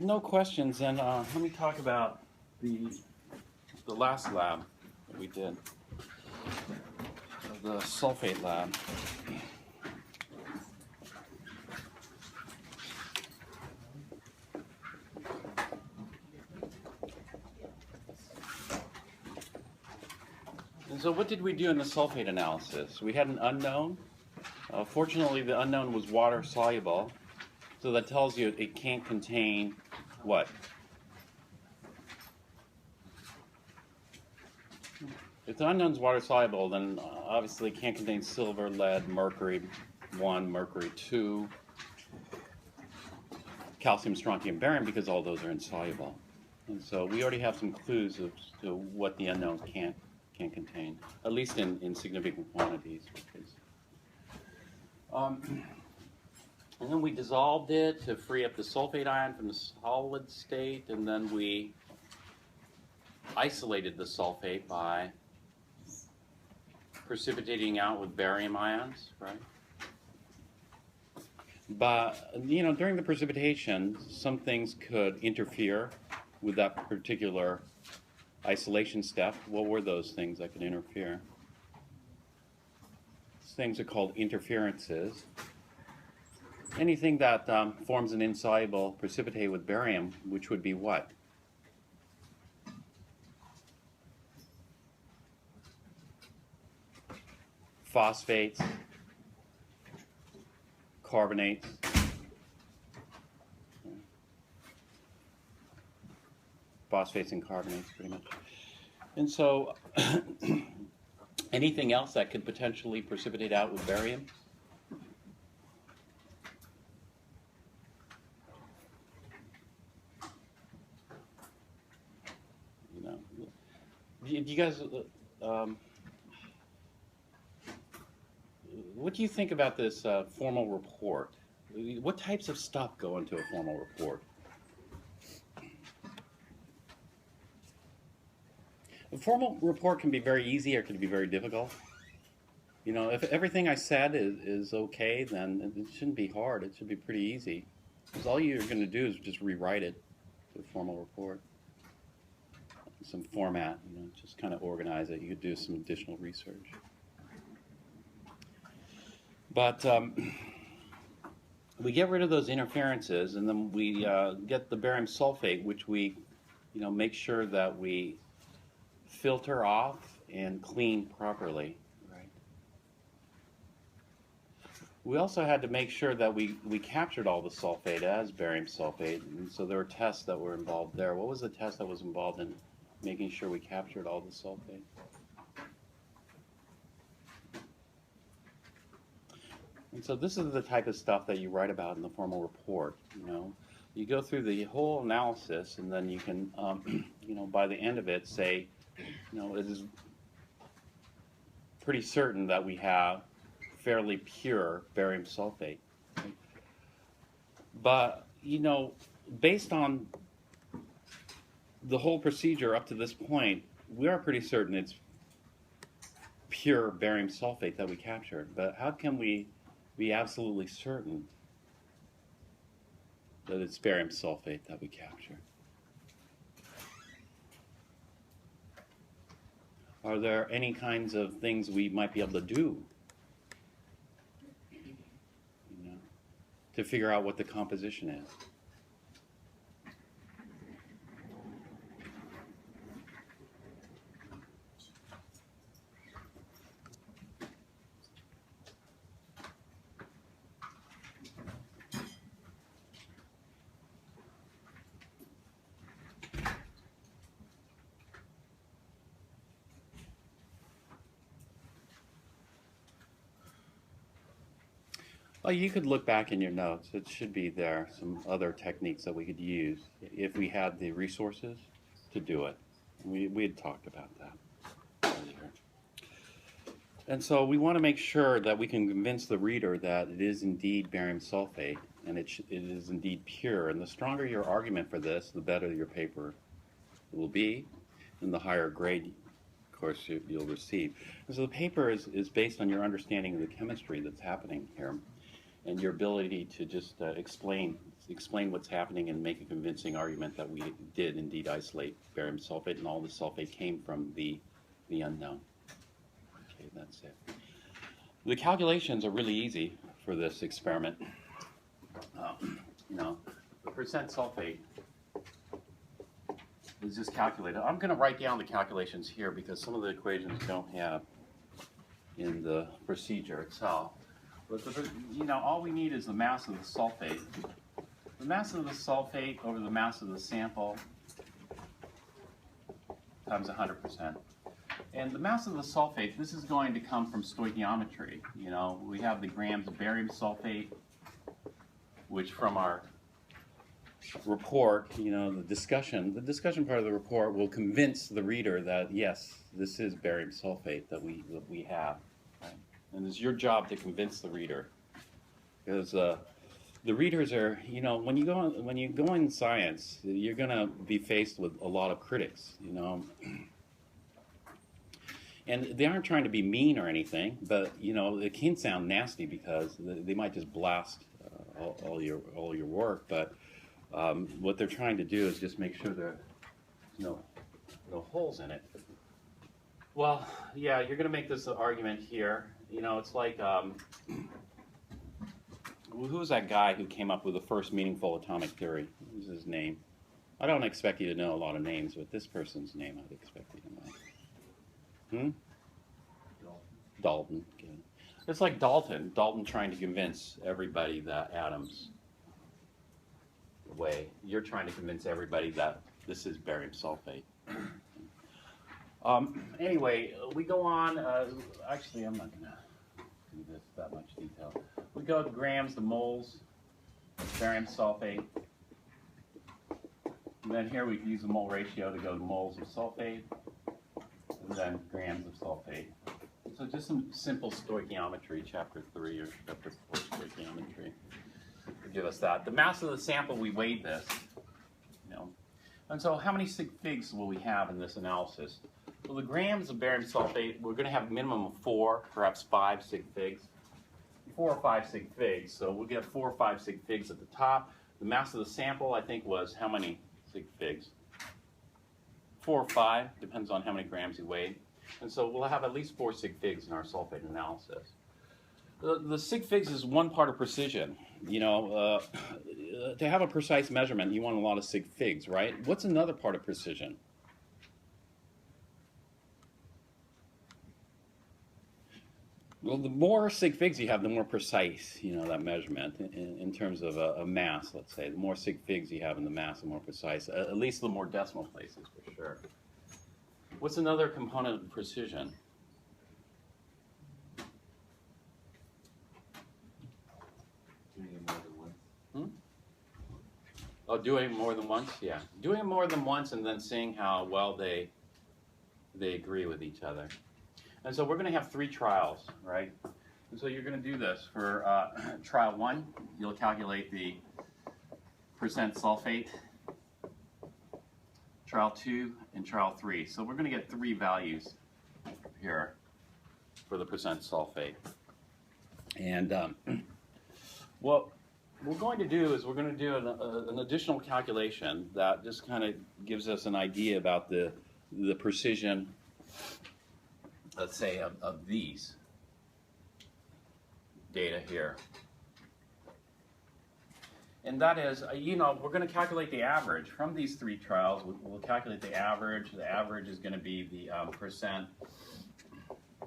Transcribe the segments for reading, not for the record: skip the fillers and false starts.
no questions, and let me talk about the the last lab that we did, the sulfate lab. And so what did we do in the sulfate analysis? We had an unknown. Fortunately, the unknown was water soluble, so that tells you it can't contain what? If the unknown's water soluble, then obviously it can't contain silver, lead, mercury 1, mercury 2, calcium, strontium, barium, because all those are insoluble. And so we already have some clues as to what the unknown can't contain, at least in significant quantities. And then we dissolved it to free up the sulfate ion from the solid state, and then we isolated the sulfate by precipitating out with barium ions, right? But, during the precipitation, some things could interfere with that particular isolation step. What were those things that could interfere? These things are called interferences. Anything that forms an insoluble precipitate with barium, which would be what? Phosphates, carbonates. Phosphates and carbonates, pretty much. And so, anything else that could potentially precipitate out with barium? Do you guys, what do you think about this formal report? What types of stuff go into a formal report? A formal report can be very easy or it can be very difficult. If everything I said is okay, then it shouldn't be hard. It should be pretty easy. Because all you're going to do is just rewrite it to a formal report. Some format, just kind of organize it. You could do some additional research. But we get rid of those interferences, and then we get the barium sulfate, which we, make sure that we filter off and clean properly. Right. We also had to make sure that we captured all the sulfate as barium sulfate, and so there were tests that were involved there. What was the test that was involved in making sure we captured all the sulfate? And so this is the type of stuff that you write about in the formal report. You go through the whole analysis, and then you can, by the end of it, say, it is pretty certain that we have fairly pure barium sulfate. Right? But, based on the whole procedure up to this point, we are pretty certain it's pure barium sulfate that we captured. But how can we be absolutely certain that it's barium sulfate that we capture? Are there any kinds of things we might be able to do, to figure out what the composition is? Well, you could look back in your notes. It should be there, some other techniques that we could use if we had the resources to do it. We had talked about that earlier. And so we want to make sure that we can convince the reader that it is indeed barium sulfate, and it is indeed pure. And the stronger your argument for this, the better your paper will be, and the higher grade, of course, you'll receive. And so the paper is based on your understanding of the chemistry that's happening here, and your ability to just explain explain what's happening and make a convincing argument that we did indeed isolate barium sulfate, and all the sulfate came from the unknown. Okay, that's it. The calculations are really easy for this experiment. You know, the percent sulfate is just calculated. I'm going to write down the calculations here because some of the equations don't have in the procedure itself. But you know, all we need is the mass of the sulfate. The mass of the sulfate over the mass of the sample times 100%. And the mass of the sulfate, this is going to come from stoichiometry. You know, we have the grams of barium sulfate, which from our report, you know, the discussion part of the report will convince the reader that yes, this is barium sulfate that we have. Right? And it's your job to convince the reader, because the readers are, you know, when you go in science, you're going to be faced with a lot of critics, you know. And they aren't trying to be mean or anything, but you know, it can sound nasty because they might just blast all your work. But what they're trying to do is just make sure there are no holes in it. Well, yeah, you're going to make this argument here. You know, it's like who was that guy who came up with the first meaningful atomic theory? What was his name? I don't expect you to know a lot of names, but this person's name I'd expect you to know. Dalton. Good. It's like Dalton trying to convince everybody that atoms way. You're trying to convince everybody that this is barium sulfate. Anyway, we go on. Actually, I'm not going to do this that much detail. We go to grams to moles, barium sulfate. And then here we can use the mole ratio to go to moles of sulfate, and then grams of sulfate. So just some simple stoichiometry, chapter 3 or chapter 4 stoichiometry will give us that. The mass of the sample, we weighed this, you know. And so how many sig figs will we have in this analysis? Well, the grams of barium sulfate, we're going to have a minimum of 4, perhaps 5 sig figs. 4 or 5 sig figs, so we'll get 4 or 5 sig figs at the top. The mass of the sample, I think, was how many sig figs? 4 or 5, depends on how many grams you weighed. And so we'll have at least 4 sig figs in our sulfate analysis. The sig figs is one part of precision. You know, to have a precise measurement, you want a lot of sig figs, right? What's another part of precision? Well, the more sig figs you have, the more precise, you know, that measurement in terms of a mass, let's say. The more sig figs you have in the mass, the more precise. At least the more decimal places, for sure. What's another component of precision? Doing it more than once. Oh, doing it more than once? Yeah. Doing it more than once and then seeing how well they agree with each other. And so we're going to have 3 trials, right? And so you're going to do this. For trial 1, you'll calculate the percent sulfate. Trial 2 and trial 3. So we're going to get 3 values here for the percent sulfate. And what we're going to do is we're going to do an additional calculation that just kind of gives us an idea about the precision, let's say, of these data here. And that is, you know, we're going to calculate the average. From these 3 trials, we'll calculate the average. The average is going to be the percent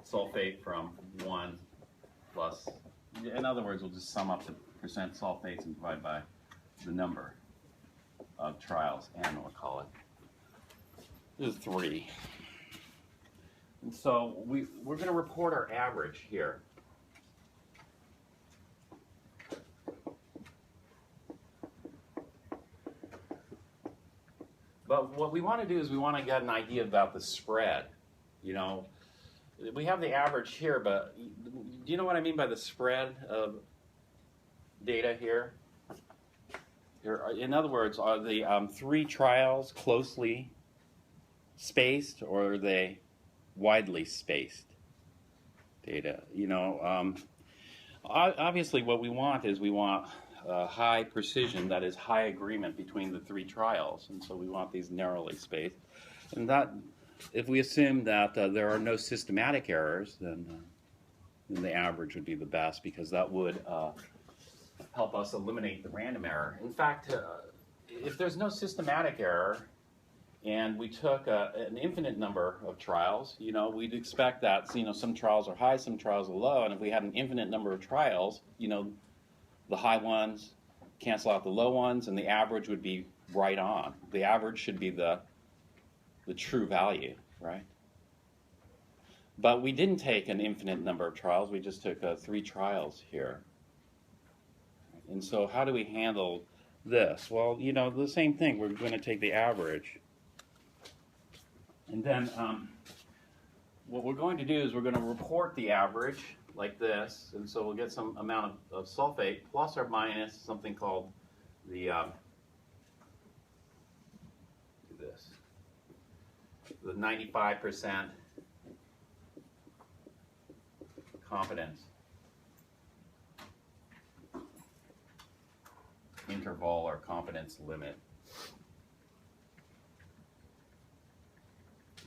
sulfate from 1 plus, in other words, we'll just sum up the percent sulfates and divide by the number of trials, and we'll call it. This is 3. And so we're going to report our average here. But what we want to do is we want to get an idea about the spread. You know, we have the average here, but do you know what I mean by the spread of data here? In other words, are the 3 trials closely spaced, or are they widely spaced data? You know, obviously what we want is we want high precision, that is high agreement between the three trials, and so we want these narrowly spaced. And that, if we assume that there are no systematic errors, then the average would be the best, because that would help us eliminate the random error. In fact, if there's no systematic error, and we took an infinite number of trials, we'd expect that, some trials are high, some trials are low, and if we had an infinite number of trials, the high ones cancel out the low ones, and the average would be right on. The average should be the true value, right? But we didn't take an infinite number of trials, we just took 3 trials here. And so how do we handle this? Well, the same thing, we're going to take the average. And then what we're going to do is we're going to report the average like this, and so we'll get some amount of sulfate plus or minus something called the the 95% confidence interval or confidence limit.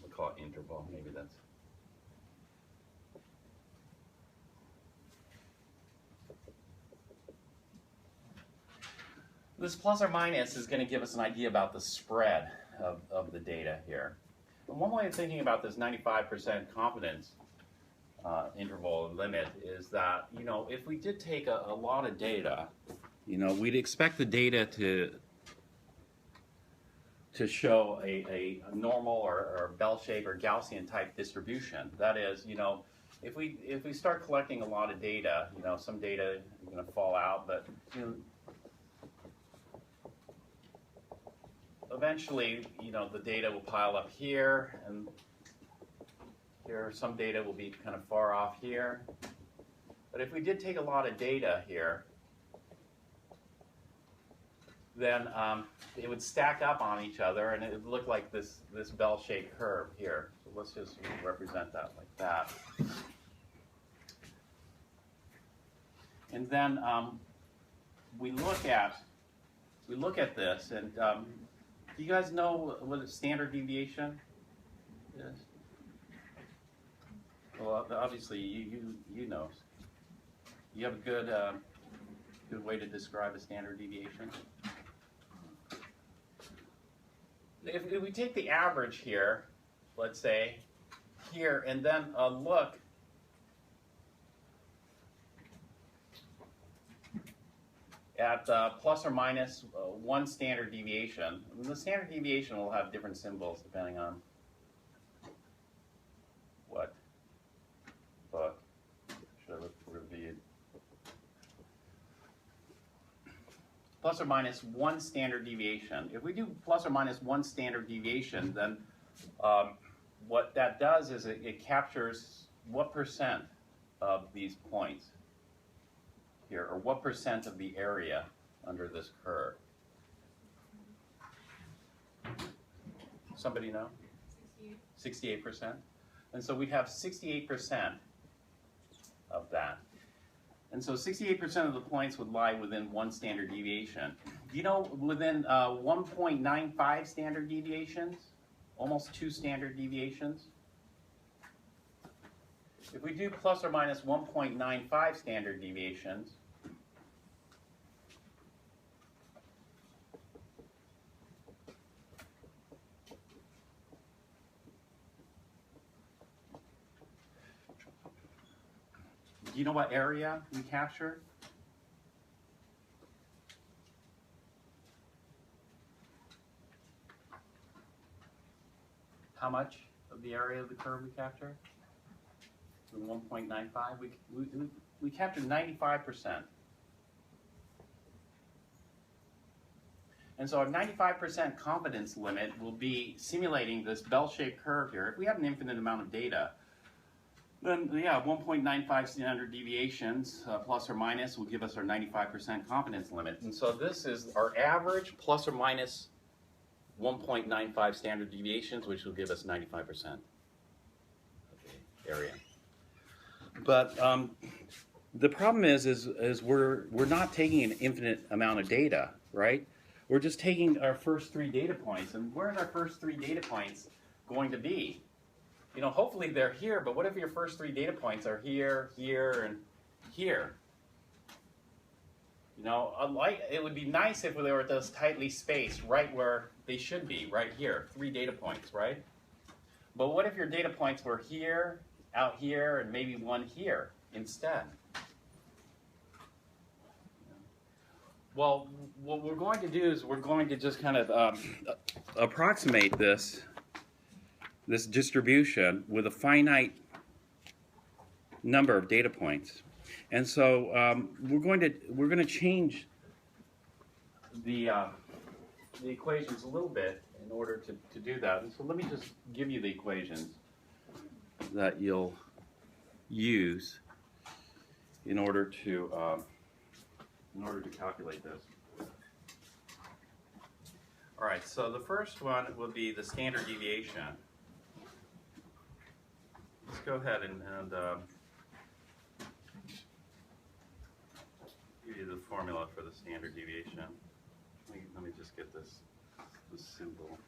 We'll call it interval, maybe that's. This plus or minus is going to give us an idea about the spread of the data here. And one way of thinking about this 95% confidence interval limit is that, if we did take a lot of data, we'd expect the data to show a normal or bell-shaped or Gaussian type distribution. That is, if we start collecting a lot of data, some data is going to fall out, but eventually, the data will pile up here, and here some data will be kind of far off here. But if we did take a lot of data here, then it would stack up on each other, and it would look like this bell-shaped curve here. So let's just represent that like that. And then we look at this, and do you guys know what a standard deviation is? Well, obviously you know. You have a good way to describe a standard deviation? If we take the average here, let's say, here, and then look at plus or minus 1 standard deviation. And the standard deviation will have different symbols depending on what book. Should I review? Plus or minus 1 standard deviation. If we do plus or minus 1 standard deviation, then what that does is it captures what percent of these points here, or what percent of the area under this curve. Somebody know? 68%. And so we'd have 68% of that. And so 68% of the points would lie within 1 standard deviation. Within 1.95 standard deviations, almost 2 standard deviations. If we do plus or minus 1.95 standard deviations, do you know what area we captured? How much of the area of the curve we captured? 1.95. We captured 95%. And so our 95% confidence limit will be simulating this bell-shaped curve here. If we have an infinite amount of data, then yeah, 1.95 standard deviations plus or minus will give us our 95% confidence limit. And so this is our average plus or minus 1.95 standard deviations, which will give us 95% of the area. But the problem is we're not taking an infinite amount of data, right? We're just taking our first 3 data points, and where's our first 3 data points going to be? You know, hopefully they're here, but what if your first 3 data points are here, here, and here? You know, it would be nice if they were those tightly spaced right where they should be, right here, 3 data points, right? But what if your data points were here, out here, and maybe 1 here instead? Well, what we're going to do is we're going to just kind of approximate this distribution with a finite number of data points, and so we're going to change the equations a little bit in order to do that. And so let me just give you the equations that you'll use in order to calculate this. All right, so the first one will be the standard deviation. Let's go ahead and give you the formula for the standard deviation. Let me just get this symbol.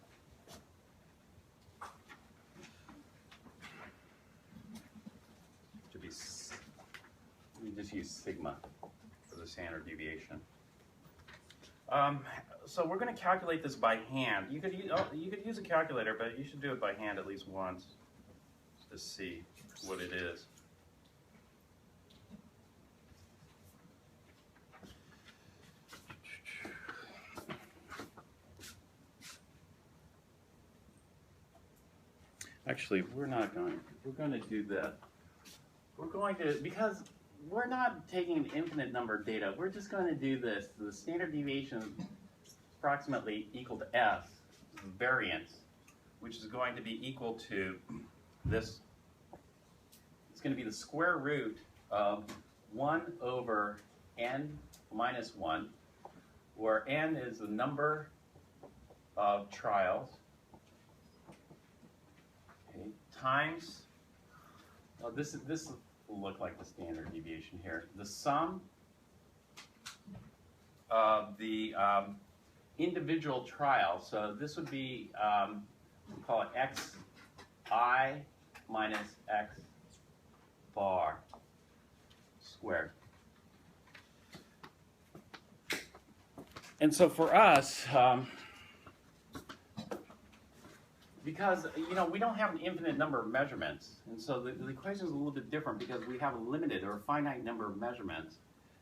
Let me just use sigma for the standard deviation. So we're going to calculate this by hand. You could use a calculator, but you should do it by hand at least once to see what it is. Actually, we're going to do that. Because we're not taking an infinite number of data, we're just going to do this. The standard deviation is approximately equal to S, variance, which is going to be equal to this. It's going to be the square root of 1 over n minus 1, where n is the number of trials, okay, times, this will look like the standard deviation here, the sum of the individual trials. So this would be, we call it xi minus x bar squared. And so for us, because we don't have an infinite number of measurements, and so the equation is a little bit different because we have a limited or a finite number of measurements,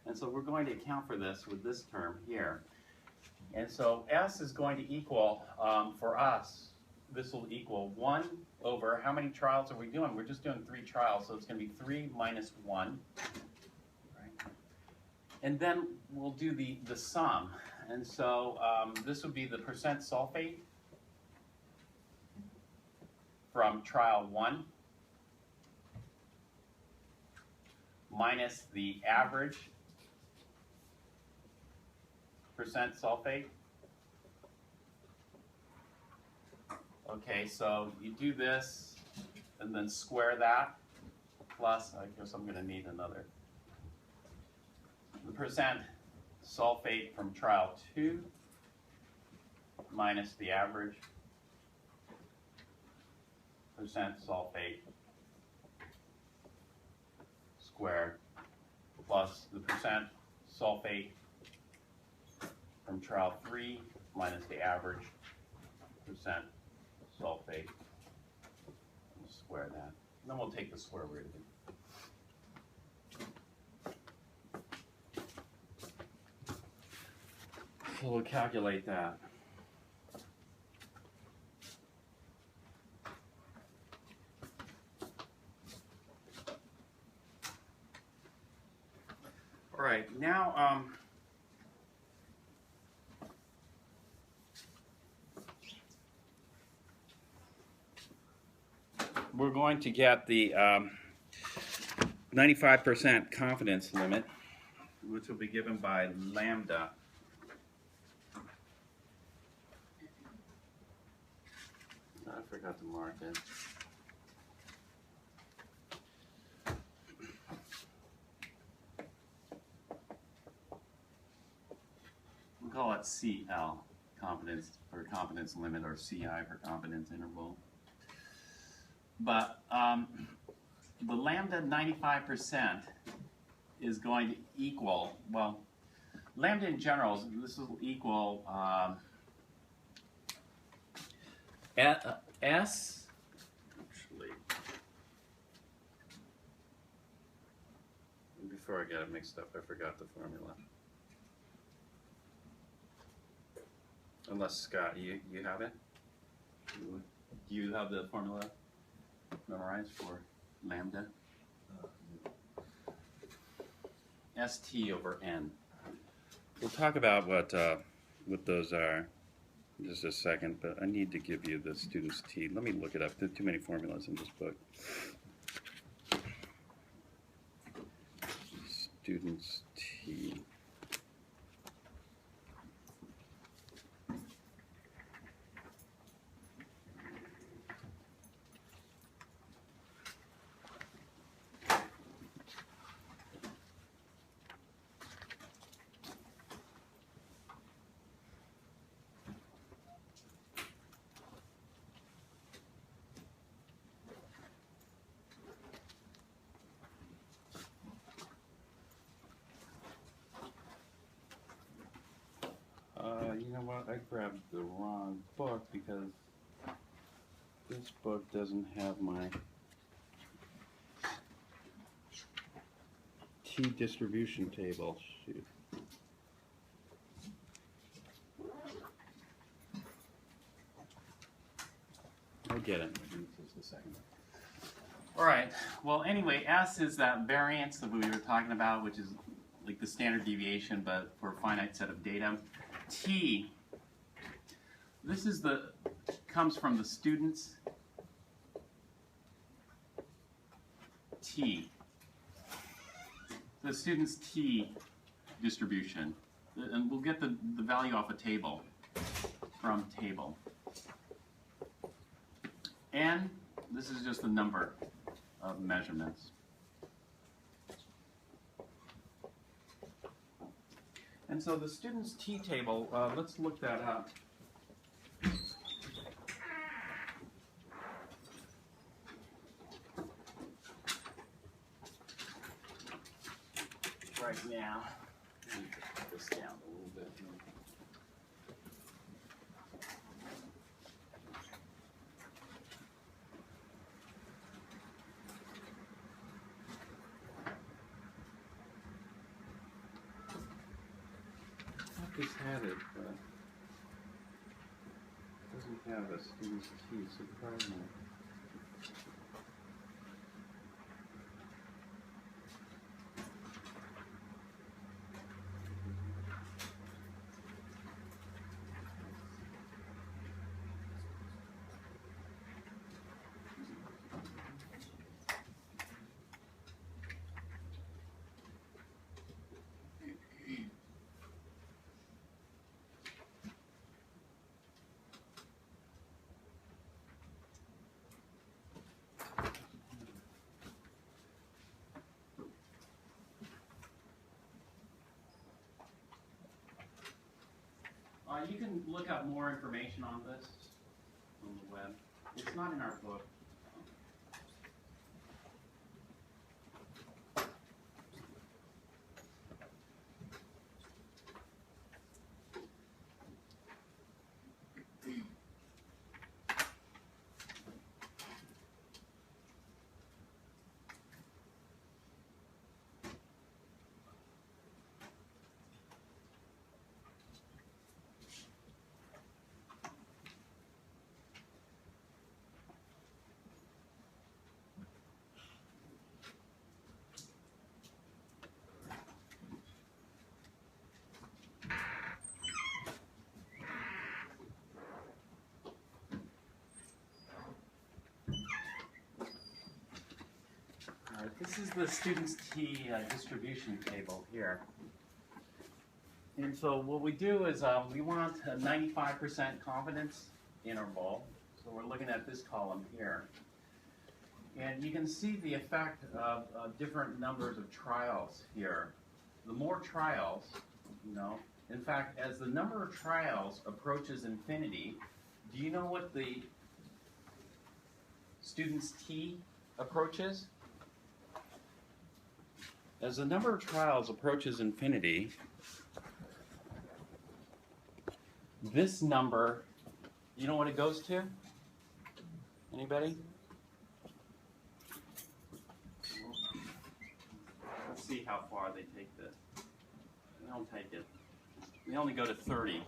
and so we're going to account for this with this term here. And so S is going to equal, for us, this will equal 1 over, how many trials are we doing? We're just doing 3 trials, so it's going to be 3 minus 1. Right? And then we'll do the sum. And so this would be the percent sulfate from trial 1 minus the average percent sulfate. Okay, so you do this and then square that, plus, I guess I'm going to need another, the percent sulfate from trial 2 minus the average percent sulfate squared plus the percent sulfate from trial 3 minus the average percent sulfate, and square that. And then we'll take the square root of it. So we'll calculate that. All right, now we're going to get the 95% confidence limit, which will be given by lambda. I forgot to mark it. it CL, confidence or confidence limit, or CI for confidence interval. But the lambda 95% is going to equal, well, lambda in general, this will equal S, actually, before I get it mixed up, I forgot the formula. Unless, Scott, you have it? Do you have the formula memorized for lambda? ST over N. We'll talk about what those are in just a second, but I need to give you the student's T. Let me look it up. There are too many formulas in this book. Student's T. You know what? I grabbed the wrong book because this book doesn't have my T distribution table. Shoot. I get it. Just a second. All right. Well, anyway, S is that variance that we were talking about, which is like the standard deviation, but for a finite set of data. T, this is comes from the student's T. The student's T distribution. And we'll get the value off a table, from table. N, this is just the number of measurements. And so the student's T table, let's look that up. Right now, let me put this down a little bit. This had it, but it doesn't have a student's T, surprisingly. You can look up more information on this on the web. It's not in our book. This is the student's T distribution table here. And so what we do is we want a 95% confidence interval. So we're looking at this column here. And you can see the effect of different numbers of trials here. The more trials, you know, In fact, as the number of trials approaches infinity, do you know what the student's t approaches? As the number of trials approaches infinity, this number, you know what it goes to? Anybody? Let's see how far they take this. They don't take it. They only go to 30.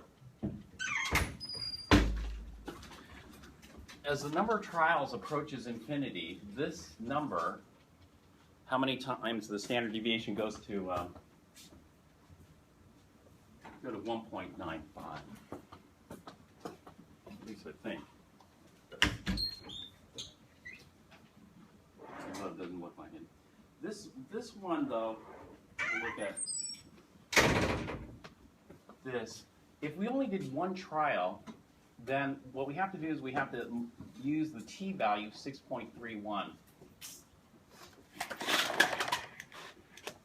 As the number of trials approaches infinity, this number, how many times the standard deviation goes to 1.95. At least I think. Although it doesn't look like it. This one though, look at this. If we only did one trial, then what we have to do is we have to use the t value 6.31.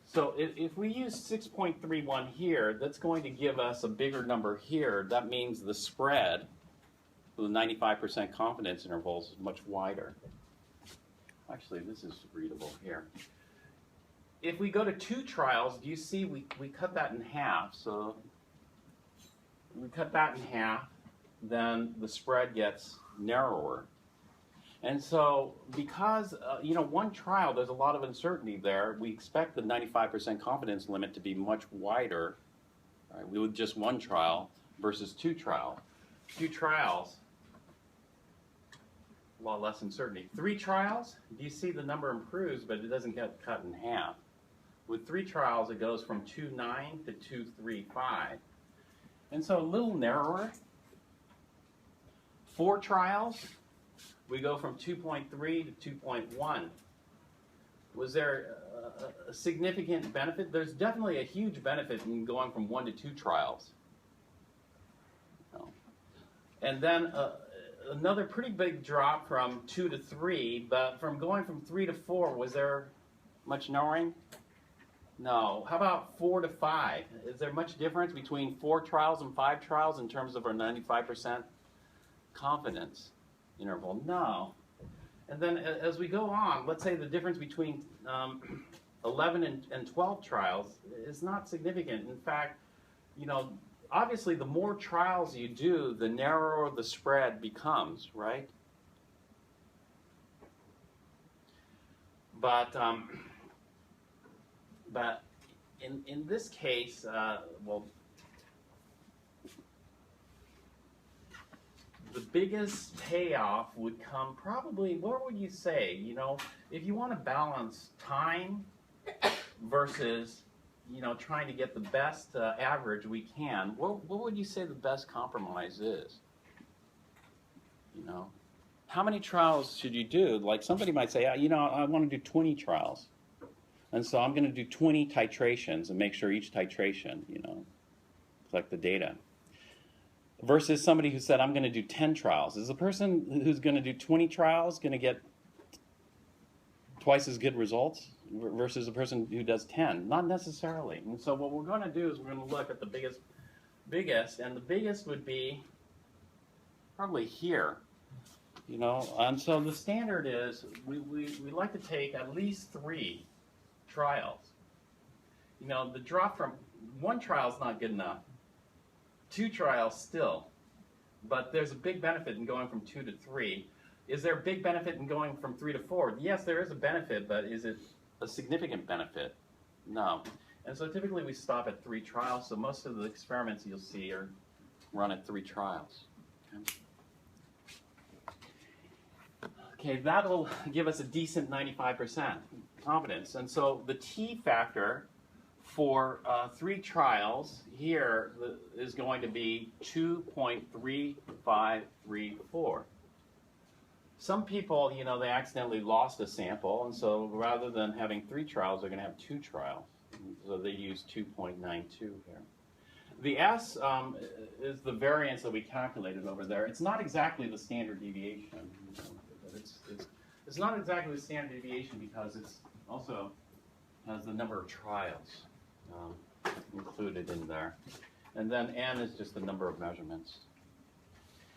So if we use 6.31 here, that's going to give us a bigger number here. That means the spread for the 95% confidence intervals is much wider. Actually, this is readable here. If we go to 2 trials, do you see we cut that in half? So we cut that in half, then the spread gets narrower. And so because, one trial, there's a lot of uncertainty there, we expect the 95% confidence limit to be much wider, right, with just one trial versus 2 trials. 2 trials, a lot less uncertainty. 3 trials, do you see the number improves, but it doesn't get cut in half. With 3 trials, it goes from 2.9 to 2.35. And so a little narrower. 4 trials, we go from 2.3 to 2.1. Was there a significant benefit? There's definitely a huge benefit in going from 1 to 2 trials. And then another pretty big drop from 2 to 3, but from going from 3 to 4, was there much narrowing? No. How about 4 to 5? Is there much difference between 4 trials and 5 trials in terms of our 95% confidence interval? No. And then as we go on, let's say the difference between 11 and 12 trials is not significant. In fact, obviously the more trials you do, the narrower the spread becomes, right? But in this case, the biggest payoff would come probably, what would you say? If you want to balance time versus, trying to get the best average we can, what would you say the best compromise is? How many trials should you do? Like somebody might say, I want to do 20 trials. And so I'm going to do 20 titrations and make sure each titration, collect the data. Versus somebody who said, I'm going to do 10 trials. Is the person who's going to do 20 trials going to get twice as good results versus the person who does 10? Not necessarily. And so what we're going to do is we're going to look at the biggest, and the biggest would be probably here. And so the standard is we like to take at least 3 trials. The drop from 1 trial is not good enough. 2 trials still, but there's a big benefit in going from 2 to 3. Is there a big benefit in going from 3 to 4? Yes, there is a benefit, but is it a significant benefit? No. And so typically we stop at 3 trials, so most of the experiments you'll see are run at 3 trials. Okay, that'll give us a decent 95% confidence. And so the t factor for 3 trials here is going to be 2.3534. Some people, they accidentally lost a sample, and so rather than having 3 trials, they're going to have 2 trials. So they use 2.92 here. The S is the variance that we calculated over there. It's not exactly the standard deviation. It's not exactly the standard deviation because it's also has the number of trials included in there. And then n is just the number of measurements.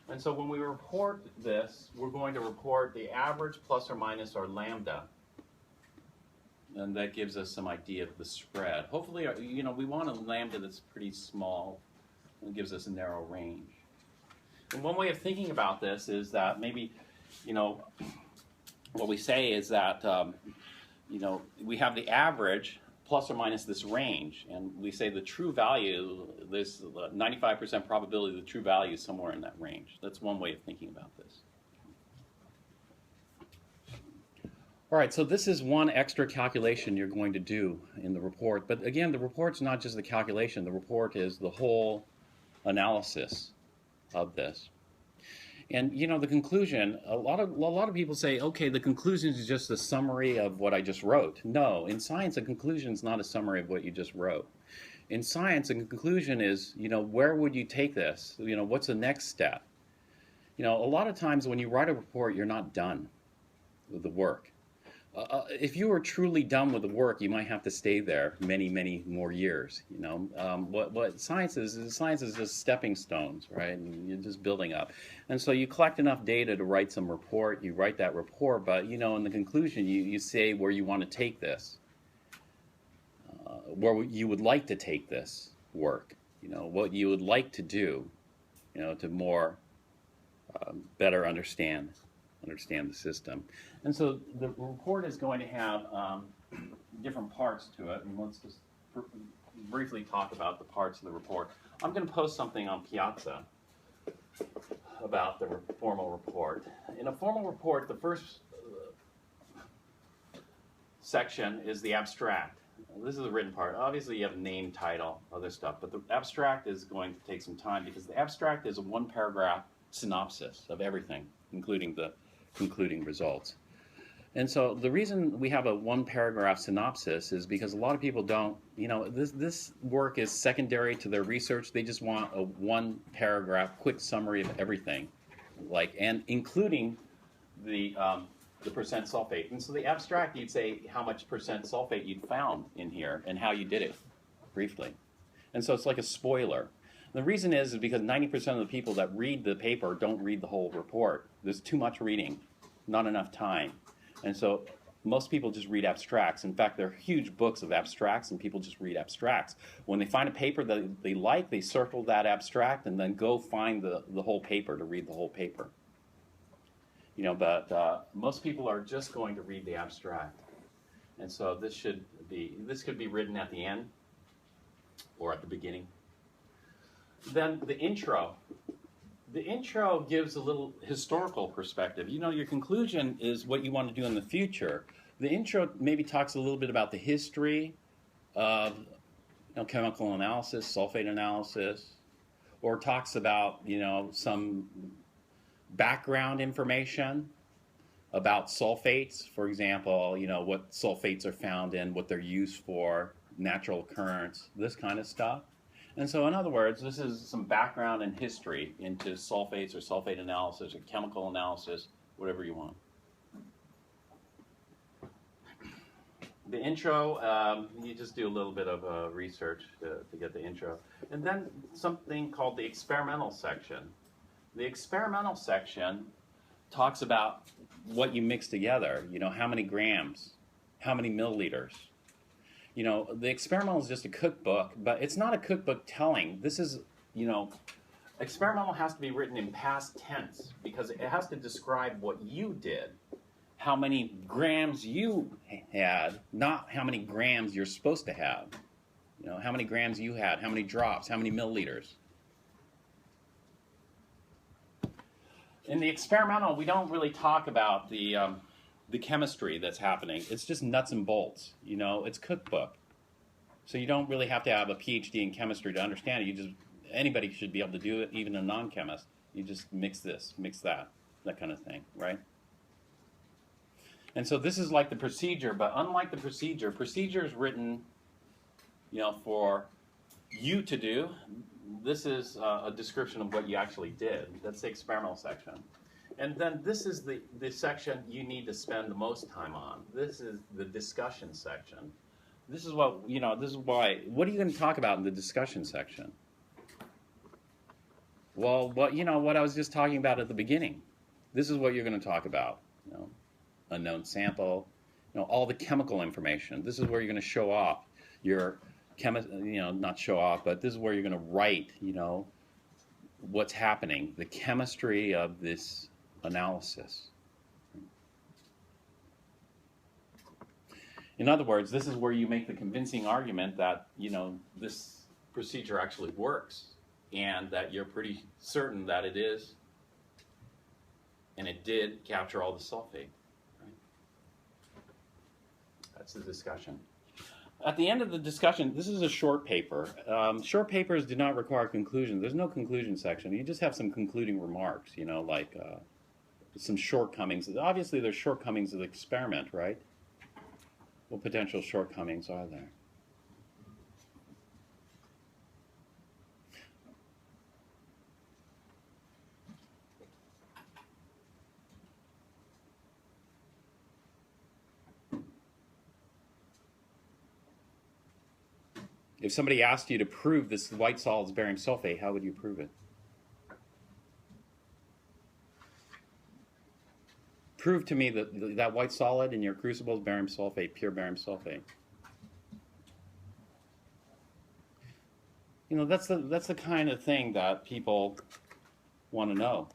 And so when we report this, we're going to report the average plus or minus our lambda. And that gives us some idea of the spread. Hopefully, you know, we want a lambda that's pretty small and gives us a narrow range. And one way of thinking about this is that maybe, you know, what we say is that, you know, we have the average plus or minus this range, and we say the true value, there's 95% probability the true value is somewhere in that range. That's one way of thinking about this. All right, so this is one extra calculation you're going to do in the report. But again, the report's not just the calculation. The report is the whole analysis of this. And you know, the conclusion, a lot of people say, okay, the conclusion is just a summary of what I just wrote. No, in science, a conclusion is not a summary of what you just wrote. In science, a conclusion is, you know, where would you take this? You know, what's the next step? You know, a lot of times when you write a report, you're not done with the work. If you were truly done with the work, you might have to stay there many, many more years. You know, what science is just stepping stones, right? And you're just building up. And so you collect enough data to write some report. You write that report, but you know, in the conclusion, you say where you want to take this, where you would like to take this work. You know, what you would like to do, you know, to more better understand the system. And so the report is going to have different parts to it, and let's just briefly talk about the parts of the report. I'm going to post something on Piazza about the formal report. In a formal report, the first section is the abstract. This is the written part. Obviously, you have name, title, other stuff, but the abstract is going to take some time because the abstract is a one-paragraph synopsis of everything, including the concluding results. And so the reason we have a one-paragraph synopsis is because a lot of people don't, you know, this work is secondary to their research. They just want a one-paragraph quick summary of everything, like, and including the percent sulfate. And so the abstract, you'd say how much percent sulfate you'd found in here and how you did it, briefly. And so it's like a spoiler. The reason is because 90% of the people that read the paper don't read the whole report. There's too much reading, not enough time. And so most people just read abstracts. In fact, there are huge books of abstracts, and people just read abstracts. When they find a paper that they like, they circle that abstract and then go find the whole paper to read the whole paper. You know, but most people are just going to read the abstract. And so this could be written at the end or at the beginning. Then the intro. The intro gives a little historical perspective. You know, your conclusion is what you want to do in the future. The intro maybe talks a little bit about the history of, you know, chemical analysis, sulfate analysis, or talks about, you know, some background information about sulfates. For example, you know, what sulfates are found in, what they're used for, natural occurrence, this kind of stuff. And so, in other words, this is some background and history into sulfates or sulfate analysis or chemical analysis, whatever you want. The intro, you just do a little bit of research to get the intro. And then something called the experimental section. The experimental section talks about what you mix together, you know, how many grams, how many milliliters. You know, the experimental is just a cookbook, but it's not a cookbook telling. This is, you know, experimental has to be written in past tense because it has to describe what you did, how many grams you had, not how many grams you're supposed to have. You know, how many grams you had, how many drops, how many milliliters. In the experimental, we don't really talk about the chemistry that's happening. It's just nuts and bolts. You know, it's cookbook. So you don't really have to have a PhD in chemistry to understand it. You just, anybody should be able to do it, even a non-chemist. You just mix this, mix that kind of thing, right? And so this is like the procedure, but unlike the procedure is written, you know, for you to do. This is a description of what you actually did. That's the experimental section. And then this is the section you need to spend the most time on. This is the discussion section. This is what, you know, this is why, what are you going to talk about in the discussion section? Well, what I was just talking about at the beginning. This is what you're going to talk about. Unknown sample, all the chemical information. This is where you're going to show off your not show off, but this is where you're going to write, what's happening, the chemistry of this analysis. In other words, this is where you make the convincing argument that, this procedure actually works and that you're pretty certain that it is, and it did capture all the sulfate. Right? That's the discussion. At the end of the discussion, this is a short paper. Short papers do not require conclusion. There's no conclusion section. You just have some concluding remarks, like some shortcomings. Obviously, there's shortcomings of the experiment, right? What potential shortcomings are there? If somebody asked you to prove this white solid is barium sulfate, how would you prove it? Prove to me that white solid in your crucible is barium sulfate, pure barium sulfate. That's the kind of thing that people want to know.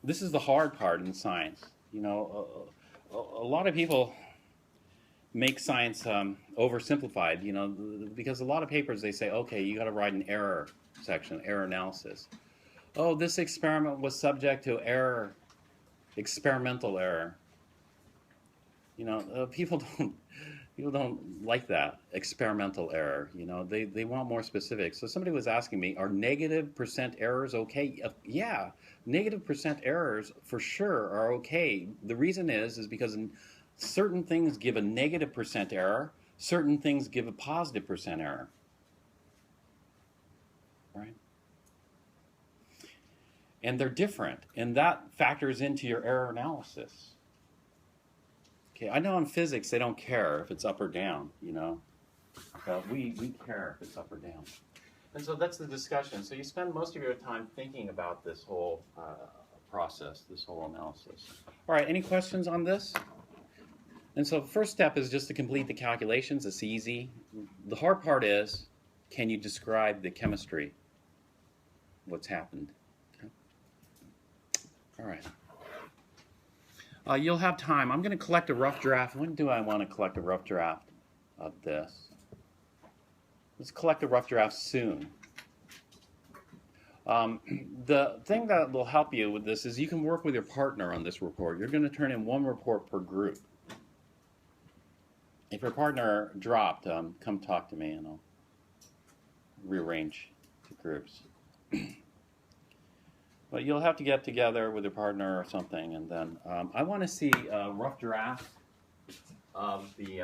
This is the hard part in science. A lot of people make science oversimplified, because a lot of papers they say, okay, you got to write an error section, error analysis. Oh, this experiment was subject to error, experimental error. People don't like that, experimental error. They want more specific. So somebody was asking me, are -% errors okay? Yeah, -% errors for sure are okay. The reason is because certain things give a -% error, certain things give a +% error. Right? And they're different, and that factors into your error analysis. Okay, I know in physics they don't care if it's up or down, but we care if it's up or down. And so that's the discussion. So you spend most of your time thinking about this whole process, this whole analysis. All right, any questions on this? And so the first step is just to complete the calculations. It's easy. The hard part is, can you describe the chemistry, what's happened? Okay. All right. You'll have time. I'm going to collect a rough draft. When do I want to collect a rough draft of this? Let's collect a rough draft soon. The thing that will help you with this is you can work with your partner on this report. You're going to turn in one report per group. If your partner dropped, come talk to me and I'll rearrange the groups. But you'll have to get together with your partner or something, and then I want to see a rough draft of the.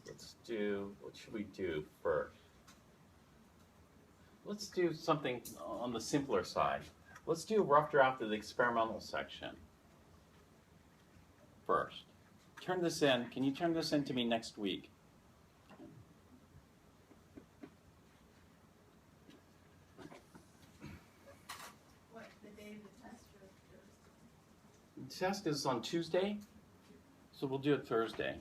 Let's do. What should we do first? Let's do something on the simpler side. Let's do a rough draft of the experimental section first. Turn this in. Can you turn this in to me next week? The test is on Tuesday, so we'll do it Thursday.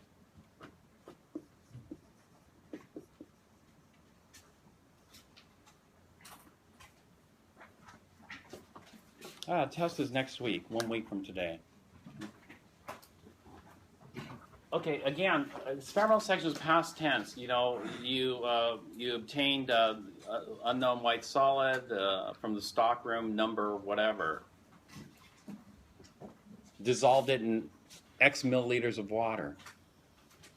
Test is next week, 1 week from today. Okay, again, experimental section is past tense. You obtained unknown white solid from the stockroom, number whatever. Dissolved it in X milliliters of water.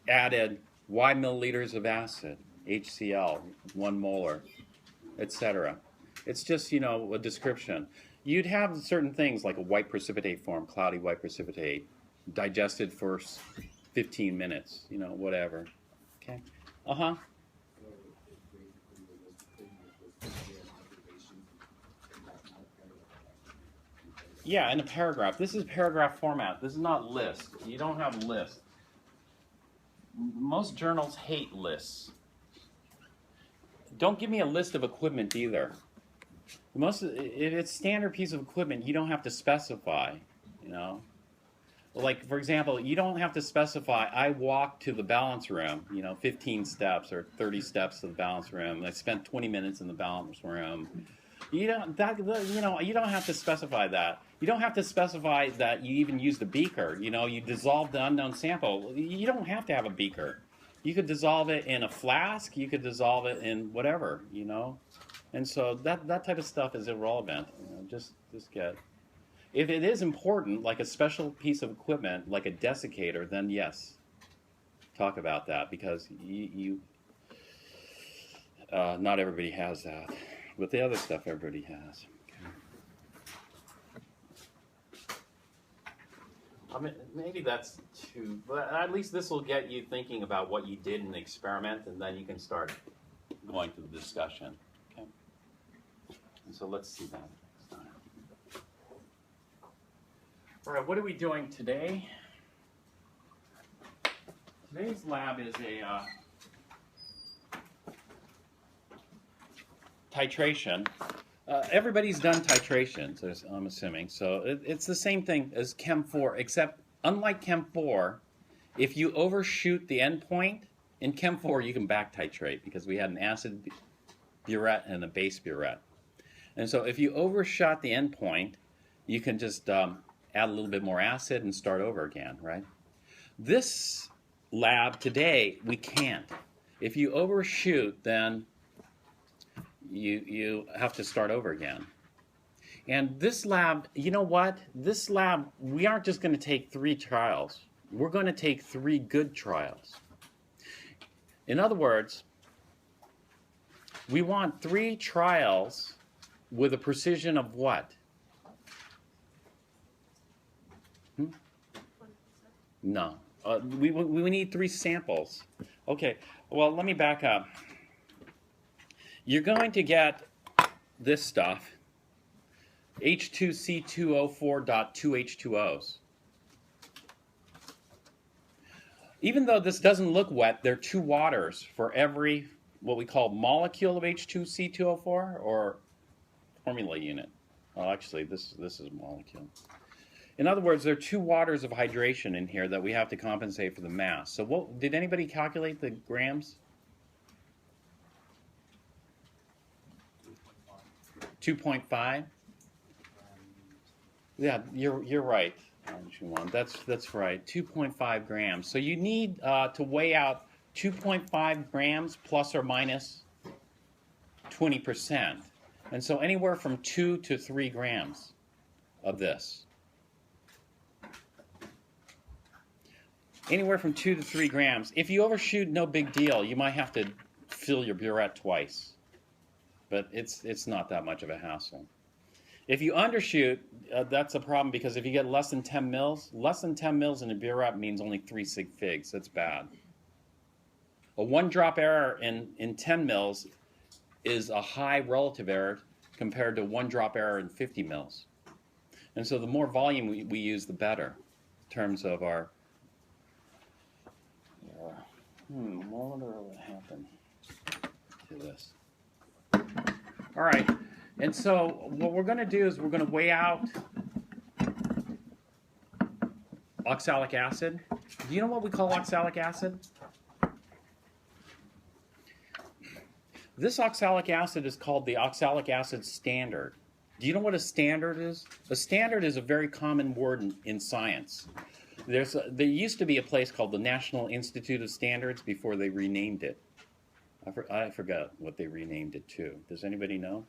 Added Y milliliters of acid, HCl, 1 molar, etc. It's just, a description. You'd have certain things like a white precipitate form, cloudy white precipitate, digested for 15 minutes, whatever. Okay? Uh-huh. Yeah, in a paragraph. This is paragraph format. This is not list. You don't have list. most journals hate lists. Don't give me a list of equipment either. If it's standard piece of equipment, you don't have to specify, you know. Like, for example, you don't have to specify, I walked to the balance room, 15 steps or 30 steps to the balance room. I spent 20 minutes in the balance room. You don't have to specify that. You don't have to specify that you even used a beaker. You dissolved the unknown sample. You don't have to have a beaker. You could dissolve it in a flask. You could dissolve it in whatever, And so that type of stuff is irrelevant. Just get. If it is important, like a special piece of equipment, like a desiccator, then yes, talk about that, because not everybody has that. But the other stuff everybody has. I mean, maybe that's too, but at least this will get you thinking about what you did in the experiment, and then you can start going to the discussion. Okay. And so let's see that next time. All right, what are we doing today? Today's lab is a titration. Everybody's done titrations, I'm assuming. So it's the same thing as Chem 4, except unlike Chem 4, if you overshoot the endpoint, in Chem 4 you can back titrate, because we had an acid burette and a base burette. And so if you overshot the endpoint, you can just add a little bit more acid and start over again, right? This lab today, we can't. If you overshoot, then you have to start over again. And this lab, you know what? This lab, we aren't just going to take 3 trials. We're going to take 3 good trials. In other words, we want 3 trials with a precision of what? No. We need 3 samples. Okay, well, let me back up. You're going to get this stuff, H2C2O4.2H2Os. Even though this doesn't look wet, there are 2 waters for every, what we call molecule of H2C2O4, or formula unit. Well, actually, this is a molecule. In other words, there are 2 waters of hydration in here that we have to compensate for the mass. So what, did anybody calculate the grams? 2.5? Yeah, you're right. That's right. 2.5 grams. So you need to weigh out 2.5 grams plus or minus 20%. And so anywhere from 2 to 3 grams of this. Anywhere from 2 to 3 grams. If you overshoot, no big deal. You might have to fill your burette twice. But it's not that much of a hassle. If you undershoot, that's a problem, because if you get less than 10 mils in a burette means only 3 sig figs. That's bad. A 1 drop error in 10 mils is a high relative error compared to 1 drop error in 50 mils. And so the more volume we use, the better in terms of our... what happened to this? All right, and so what we're going to do is we're going to weigh out oxalic acid. Do you know what we call oxalic acid? This oxalic acid is called the oxalic acid standard. Do you know what a standard is? A standard is a very common word in science. There used to be a place called the National Institute of Standards before they renamed it. I forgot what they renamed it to. Does anybody know?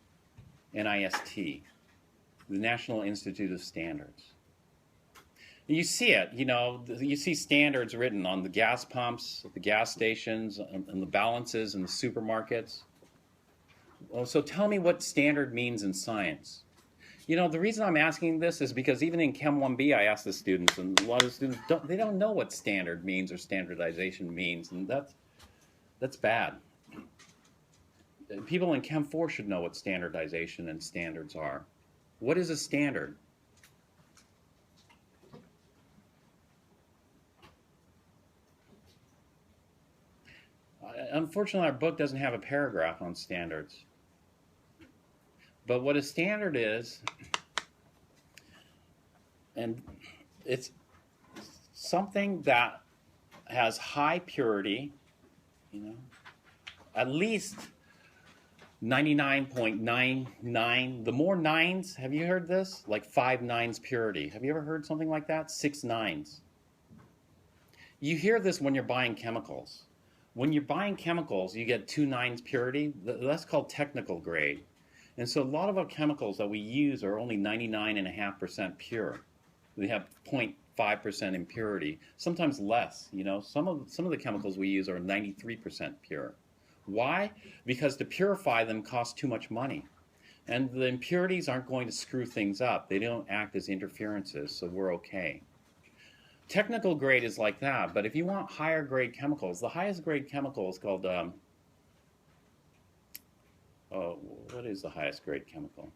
NIST, the National Institute of Standards. You see it, you see standards written on the gas pumps, the gas stations, and the balances in the supermarkets. Well, so tell me what standard means in science. The reason I'm asking this is because even in Chem 1B, I asked the students, and a lot of students don't know what standard means or standardization means, and that's bad. People in Chem 4 should know what standardization and standards are. What is a standard? unfortunately, our book doesn't have a paragraph on standards. But what a standard is, and it's something that has high purity, you know, at least 99.99. The more nines, have you heard this? Like 5 nines purity. Have you ever heard something like that? 6 nines. You hear this when you're buying chemicals. When you're buying chemicals, you get 2 nines purity. That's called technical grade. And so a lot of our chemicals that we use are only 99.5% pure. They have 0.5% impurity, sometimes less. You know, some of the chemicals we use are 93% pure. Why? Because to purify them costs too much money. And the impurities aren't going to screw things up. They don't act as interferences, so we're okay. Technical grade is like that, but if you want higher grade chemicals, the highest grade chemical is called, what is the highest grade chemical?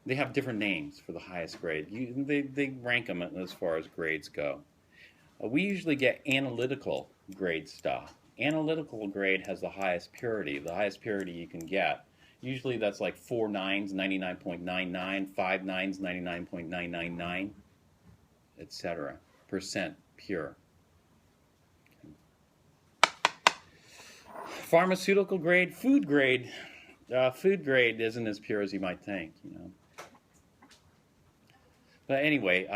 They have different names for the highest grade. They rank them as far as grades go. We usually get analytical grade stuff. Analytical grade has the highest purity you can get. Usually that's like 4 nines, 99.99, 5 nines, 99.999, etc. percent pure. Pharmaceutical grade, food grade isn't as pure as you might think, you know. But anyway,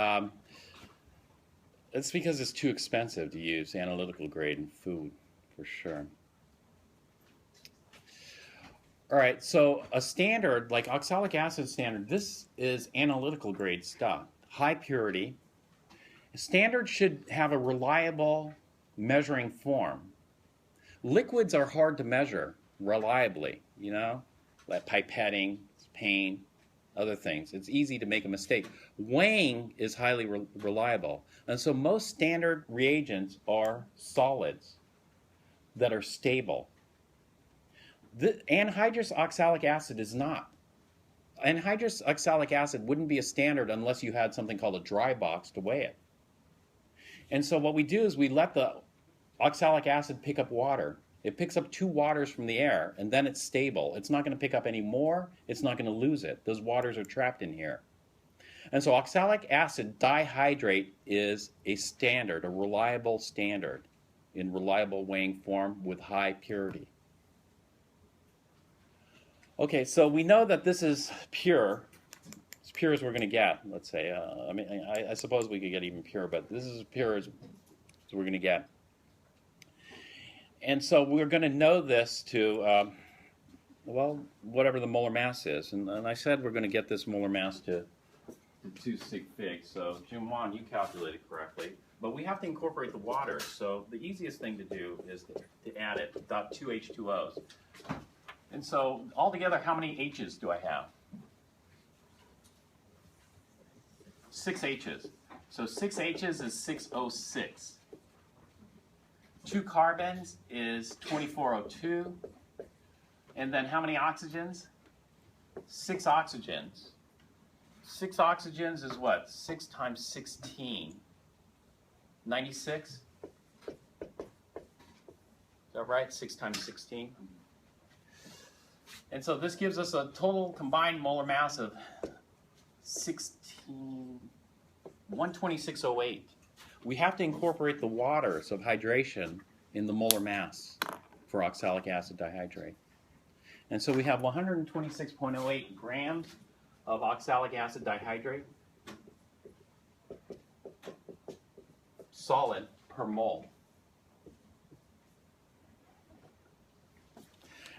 it's because it's too expensive to use analytical grade in food, for sure. All right, so a standard, like oxalic acid standard, this is analytical grade stuff, high purity. A standard should have a reliable measuring form. Liquids are hard to measure reliably, you know, like pipetting, pain, other things. It's easy to make a mistake. Weighing is highly reliable. And so most standard reagents are solids that are stable. The anhydrous oxalic acid is not. Anhydrous oxalic acid wouldn't be a standard unless you had something called a dry box to weigh it. And so what we do is we let the oxalic acid pick up water. It picks up 2 waters from the air, and then it's stable. It's not going to pick up any more. It's not going to lose it. Those waters are trapped in here. And so oxalic acid dihydrate is a standard, a reliable standard in reliable weighing form with high purity. Okay, so we know that this is pure, as pure as we're going to get, let's say. I suppose we could get even pure, but this is as pure as we're going to get. And so we're going to know this to, well, whatever the molar mass is. And I said we're going to get this molar mass to 2 sig figs. So, Jim Wan, you calculated correctly. But we have to incorporate the water. So the easiest thing to do is to add it, .2 H2Os. And so altogether, how many H's do I have? 6 H's. So 6 H's is 6O6. 2 carbons is 24O2. And then how many oxygens? 6 oxygens. 6 oxygens is what? 6 times 16. 96? Is that right? 6 times 16? And so this gives us a total combined molar mass of 126.08. We have to incorporate the waters of hydration in the molar mass for oxalic acid dihydrate. And so we have 126.08 grams of oxalic acid dihydrate, solid per mole.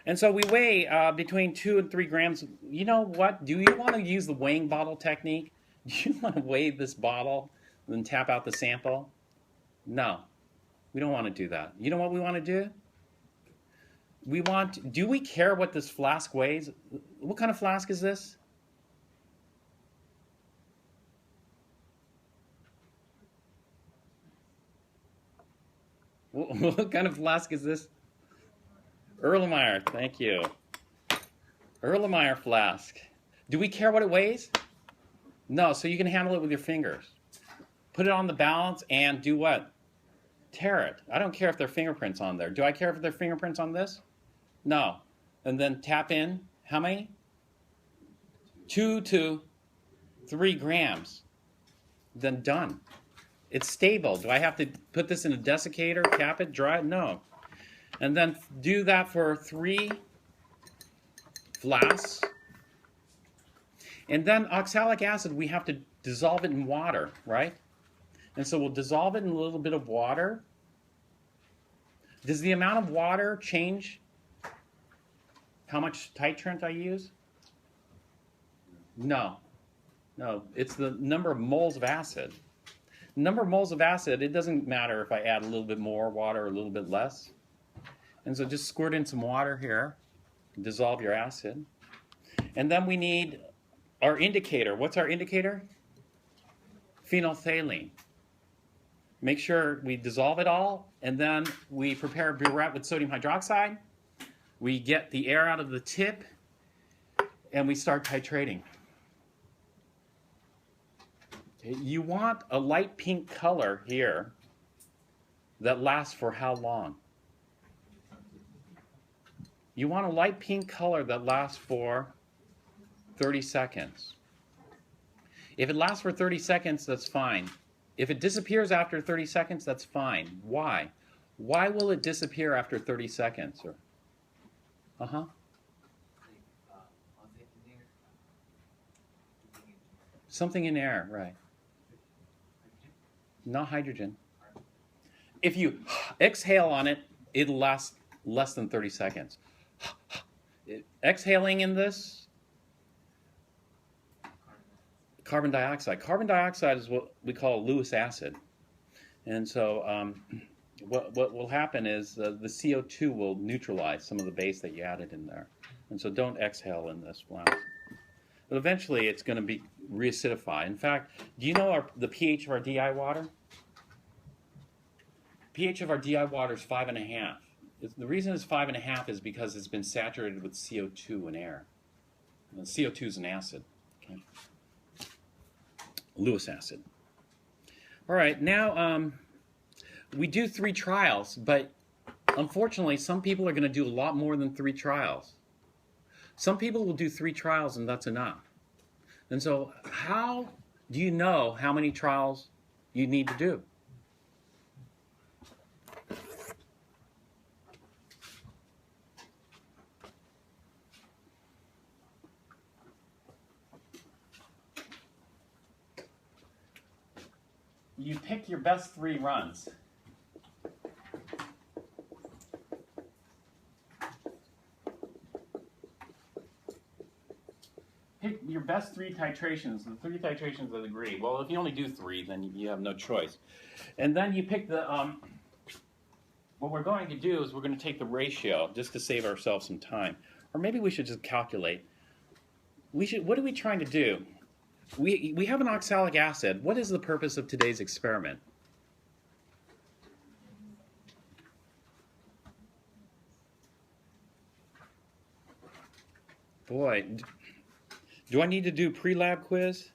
And so we weigh between 2 and 3 grams. You know what? Do you want to use the weighing bottle technique? Do you want to weigh this bottle and then tap out the sample? No, we don't want to do that. You know what we want to do? Do we care what this flask weighs? What kind of flask is this? What kind of flask is this? Erlenmeyer, thank you. Erlenmeyer flask. Do we care what it weighs? No, so you can handle it with your fingers. Put it on the balance and do what? tear it. I don't care if there are fingerprints on there. Do I care if there are fingerprints on this? No. And then tap in, how many? 2 to 3 grams. Then done. It's stable. Do I have to put this in a desiccator, cap it, dry it? No. And then do that for 3 flasks. And then oxalic acid, we have to dissolve it in water, right? And so we'll dissolve it in a little bit of water. Does the amount of water change how much titrant I use? No. No, it's the number of moles of acid. Number of moles of acid, it doesn't matter if I add a little bit more water or a little bit less. And so just squirt in some water here, dissolve your acid. And then we need our indicator. What's our indicator? Phenolphthalein. Make sure we dissolve it all, and then we prepare a burette with sodium hydroxide. We get the air out of the tip, and we start titrating. You want a light pink color here that lasts for how long? You want a light pink color that lasts for 30 seconds. If it lasts for 30 seconds, that's fine. If it disappears after 30 seconds, that's fine. Why? Why will it disappear after 30 seconds? Or, something in air, right. Not hydrogen. If you exhale on it, it'll last less than 30 seconds. Exhaling in this, carbon dioxide. Carbon dioxide is what we call Lewis acid. And so what will happen is the CO2 will neutralize some of the base that you added in there. And so don't exhale in this flask. But eventually it's going to be reacidify. In fact, do you know the pH of our DI water? pH of our DI water is 5.5. The reason it's 5.5 is because it's been saturated with CO2 and air. And CO2 is an acid. Okay? Lewis acid. All right, now we do 3 trials, but unfortunately some people are going to do a lot more than 3 trials. Some people will do 3 trials and that's enough. And so how do you know how many trials you need to do? You pick your best 3 runs. Pick your best 3 titrations, the 3 titrations that agree. Well, if you only do 3, then you have no choice. And then you pick the, what we're going to do is we're going to take the ratio just to save ourselves some time. Or maybe we should just calculate. What are we trying to do? We have an oxalic acid. What is the purpose of today's experiment? Boy, do I need to do pre-lab quiz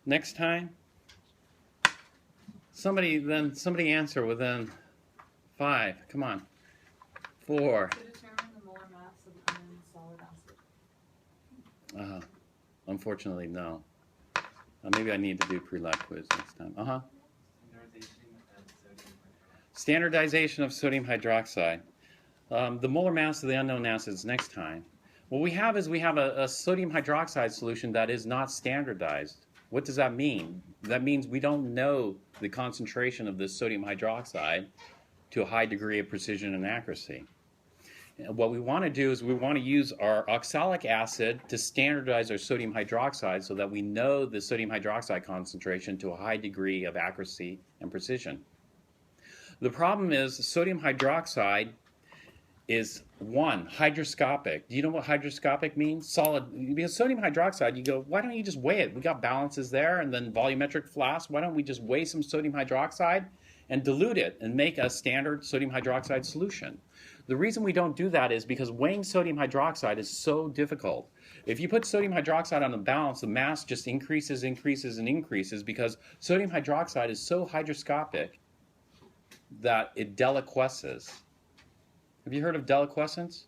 next time? Somebody answer within 5. Come on. 4. To determine the molar mass of an solid acid. Unfortunately, no. Maybe I need to do pre-lab quiz next time. Standardization of sodium hydroxide. The molar mass of the unknown acids next time. What we have is a sodium hydroxide solution that is not standardized. What does that mean? That means we don't know the concentration of this sodium hydroxide to a high degree of precision and accuracy. And what we want to do is we want to use our oxalic acid to standardize our sodium hydroxide so that we know the sodium hydroxide concentration to a high degree of accuracy and precision. The problem is sodium hydroxide is, 1, hygroscopic. Do you know what hygroscopic means? Solid. Because sodium hydroxide, you go, why don't you just weigh it? We got balances there, and then volumetric flask. Why don't we just weigh some sodium hydroxide and dilute it and make a standard sodium hydroxide solution? The reason we don't do that is because weighing sodium hydroxide is so difficult. If you put sodium hydroxide on the balance, the mass just increases because sodium hydroxide is so hygroscopic that it deliquesces. Have you heard of deliquescence?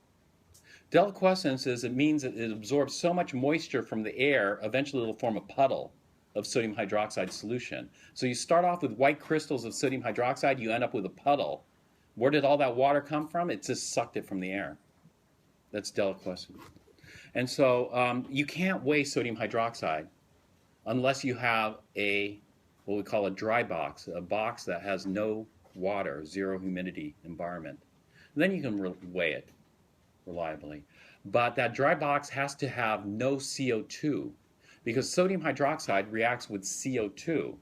Deliquescence is, it means that it absorbs so much moisture from the air, eventually it'll form a puddle of sodium hydroxide solution. So you start off with white crystals of sodium hydroxide, you end up with a puddle. Where did all that water come from? It just sucked it from the air. That's deliquescence. And so you can't weigh sodium hydroxide unless you have what we call a dry box, a box that has no water, zero humidity environment. And then you can weigh it reliably. But that dry box has to have no CO2 because sodium hydroxide reacts with CO2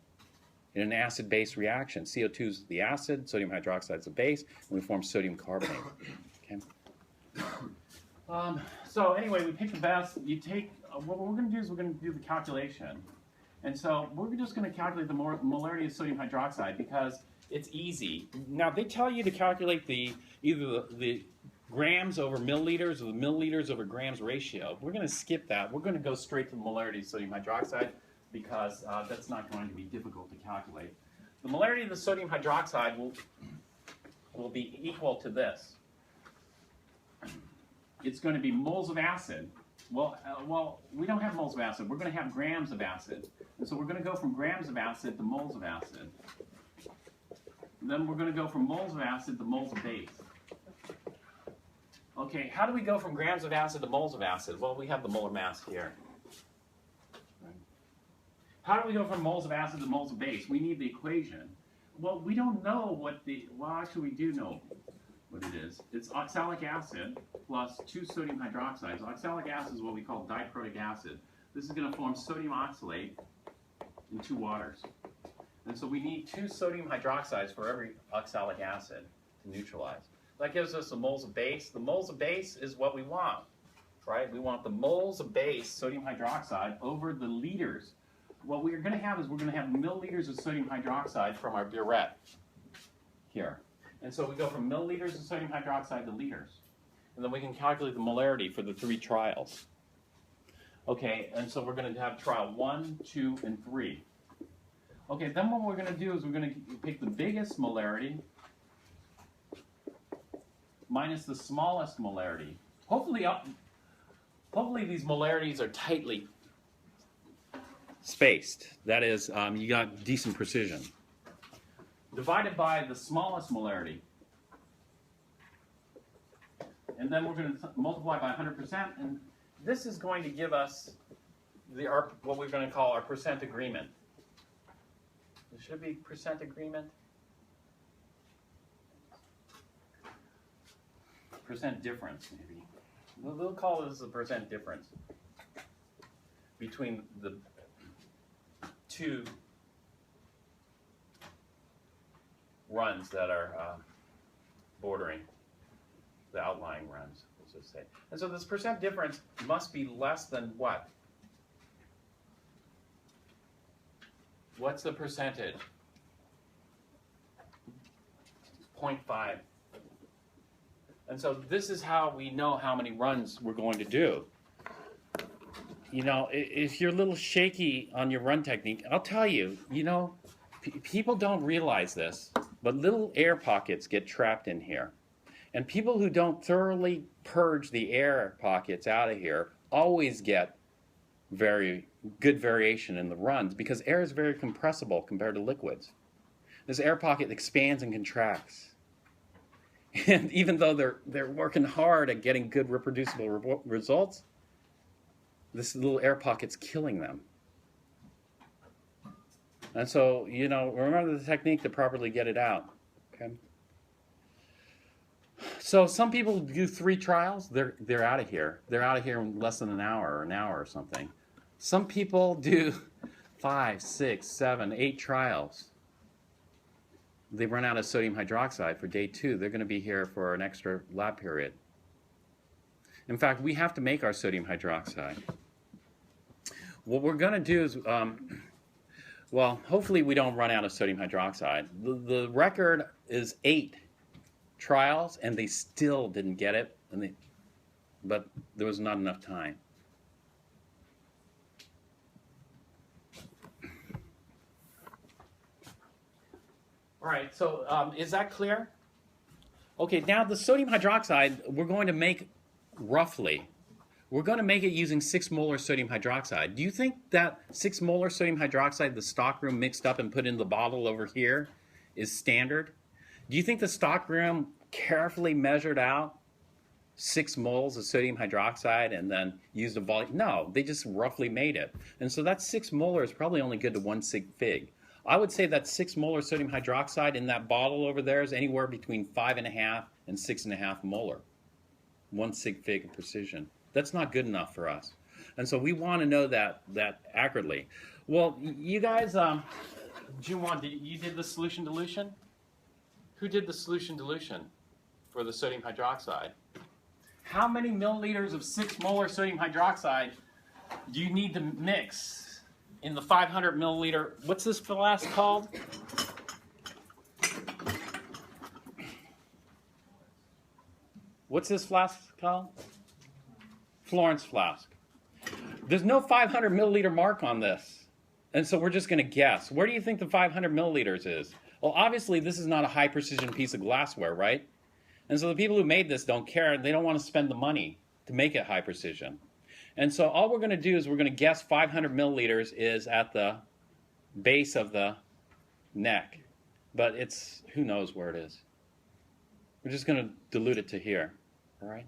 in an acid-base reaction. CO2 is the acid, sodium hydroxide is the base, and we form sodium carbonate. Okay. So anyway, we pick the best. You take what we're going to do is we're going to do the calculation, and so we're just going to calculate the molarity of sodium hydroxide because it's easy. Now they tell you to calculate either the grams over milliliters or the milliliters over grams ratio. We're going to skip that. We're going to go straight to the molarity of sodium hydroxide because that's not going to be difficult to calculate. The molarity of the sodium hydroxide will be equal to this. It's going to be moles of acid. Well, we don't have moles of acid. We're going to have grams of acid. And so we're going to go from grams of acid to moles of acid. And then we're going to go from moles of acid to moles of base. Okay, how do we go from grams of acid to moles of acid? Well, we have the molar mass here. How do we go from moles of acid to moles of base? We need the equation. Well, we don't know well, actually we do know what it is. It's oxalic acid plus 2 sodium hydroxides. Oxalic acid is what we call diprotic acid. This is going to form sodium oxalate in 2 waters. And so we need 2 sodium hydroxides for every oxalic acid to neutralize. That gives us the moles of base. The moles of base is what we want, right? We want the moles of base, sodium hydroxide, over the liters. What we're going to have is we're going to have milliliters of sodium hydroxide from our burette here. And so we go from milliliters of sodium hydroxide to liters. And then we can calculate the molarity for the 3 trials. Okay, and so we're going to have trial 1, 2, and 3. Okay, then what we're going to do is we're going to pick the biggest molarity minus the smallest molarity. Hopefully these molarities are tightly spaced. That is, you got decent precision. Divided by the smallest molarity. And then we're going to multiply by 100%, and this is going to give us what we're going to call our percent agreement. There should be percent agreement. Percent difference, maybe. We'll call this the percent difference between the 2 runs that are bordering the outlying runs, let's just say. And so this percent difference must be less than what? What's the percentage? 0.5. And so this is how we know how many runs we're going to do. You know, if you're a little shaky on your run technique, I'll tell you, you know, people don't realize this, but little air pockets get trapped in here. And people who don't thoroughly purge the air pockets out of here always get very good variation in the runs because air is very compressible compared to liquids. This air pocket expands and contracts. And even though they're working hard at getting good reproducible results, this little air pocket's killing them. And so, you know, remember the technique to properly get it out. Okay. So some people do 3 trials, they're out of here. They're out of here in less than an hour or something. Some people do 5, 6, 7, 8 trials. They run out of sodium hydroxide for day 2. They're going to be here for an extra lab period. In fact, we have to make our sodium hydroxide. What we're going to do is, well, hopefully we don't run out of sodium hydroxide. The record is 8 trials, and they still didn't get it, but there was not enough time. All right, so is that clear? Okay, now the sodium hydroxide, we're going to make roughly. We're going to make it using 6 molar sodium hydroxide. Do you think that 6 molar sodium hydroxide, the stockroom mixed up and put in the bottle over here, is standard? Do you think the stockroom carefully measured out 6 moles of sodium hydroxide and then used a volume? No, they just roughly made it. And so that 6 molar is probably only good to 1 sig fig. I would say that 6 molar sodium hydroxide in that bottle over there is anywhere between 5.5 and 6.5 molar. 1 sig fig of precision. That's not good enough for us. And so we want to know that accurately. Well, you guys, Junwan, you did the solution dilution? Who did the solution dilution for the sodium hydroxide? How many milliliters of 6 molar sodium hydroxide do you need to mix in the 500 milliliter, what's this flask called? What's this flask called? Florence flask. There's no 500 milliliter mark on this. And so we're just going to guess. Where do you think the 500 milliliters is? Well, obviously, this is not a high precision piece of glassware, right? And so the people who made this don't care. They don't want to spend the money to make it high precision. And so all we're going to do is we're going to guess 500 milliliters is at the base of the neck. But it's, who knows where it is. We're just going to dilute it to here, all right?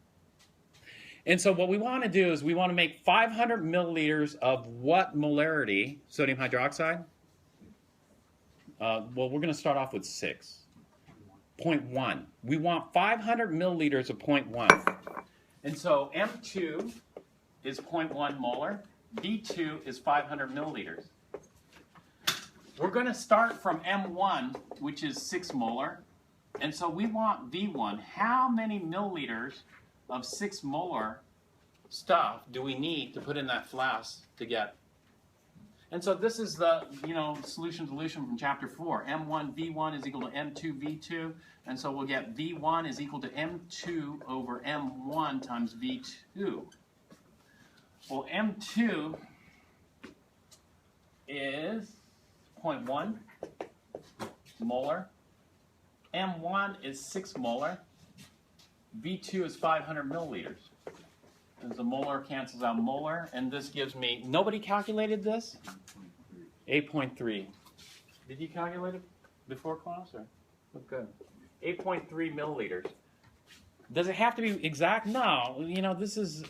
And so what we want to do is we want to make 500 milliliters of what molarity? Sodium hydroxide? Well, we're going to start off with 6. 0.1. We want 500 milliliters of 0.1. And so M2 is 0.1 molar. V2 is 500 milliliters. We're going to start from M1, which is 6 molar. And so we want V1. How many milliliters of 6 molar stuff do we need to put in that flask to get? And so this is the, solution dilution from chapter 4. M1 V1 is equal to M2 V2. And so we'll get V1 is equal to M2 over M1 times V2. Well, M2 is 0.1 molar. M1 is 6 molar. V2 is 500 milliliters. As the molar cancels out molar, and this gives me, nobody calculated this? 8.3. Did you calculate it before class? Or? Okay. 8.3 milliliters. Does it have to be exact? No. This is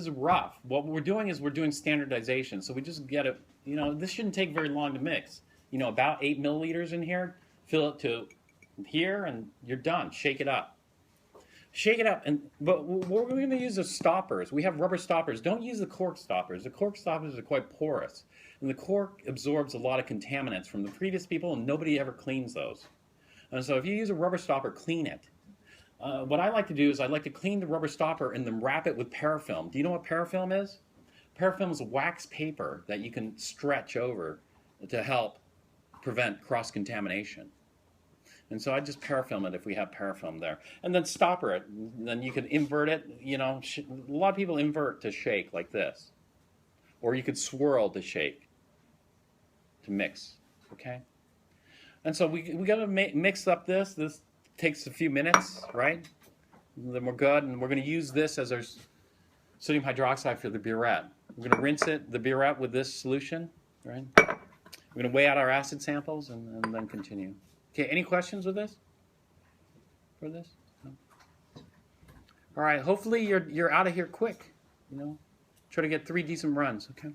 rough. What we're doing is we're doing standardization. So we just get it, this shouldn't take very long to mix. About 8 milliliters in here, fill it to here, and you're done. Shake it up. Shake it up, but what we're going to use is stoppers. We have rubber stoppers. Don't use the cork stoppers. The cork stoppers are quite porous, and the cork absorbs a lot of contaminants from the previous people, and nobody ever cleans those. And so if you use a rubber stopper, clean it. What I like to do is I like to clean the rubber stopper and then wrap it with parafilm. Do you know what parafilm is? Parafilm is wax paper that you can stretch over to help prevent cross-contamination. And so I just parafilm it if we have parafilm there. And then stopper it. Then you could invert it. A lot of people invert to shake like this. Or you could swirl to shake, to mix. Okay? And so we got to mix up this. This takes a few minutes, right? And then we're good. And we're going to use this as our sodium hydroxide for the burette. We're going to rinse the burette with this solution, right? We're going to weigh out our acid samples and then continue. Okay, any questions with this? For this? No? All right, hopefully you're out of here quick. Try to get 3 decent runs, okay?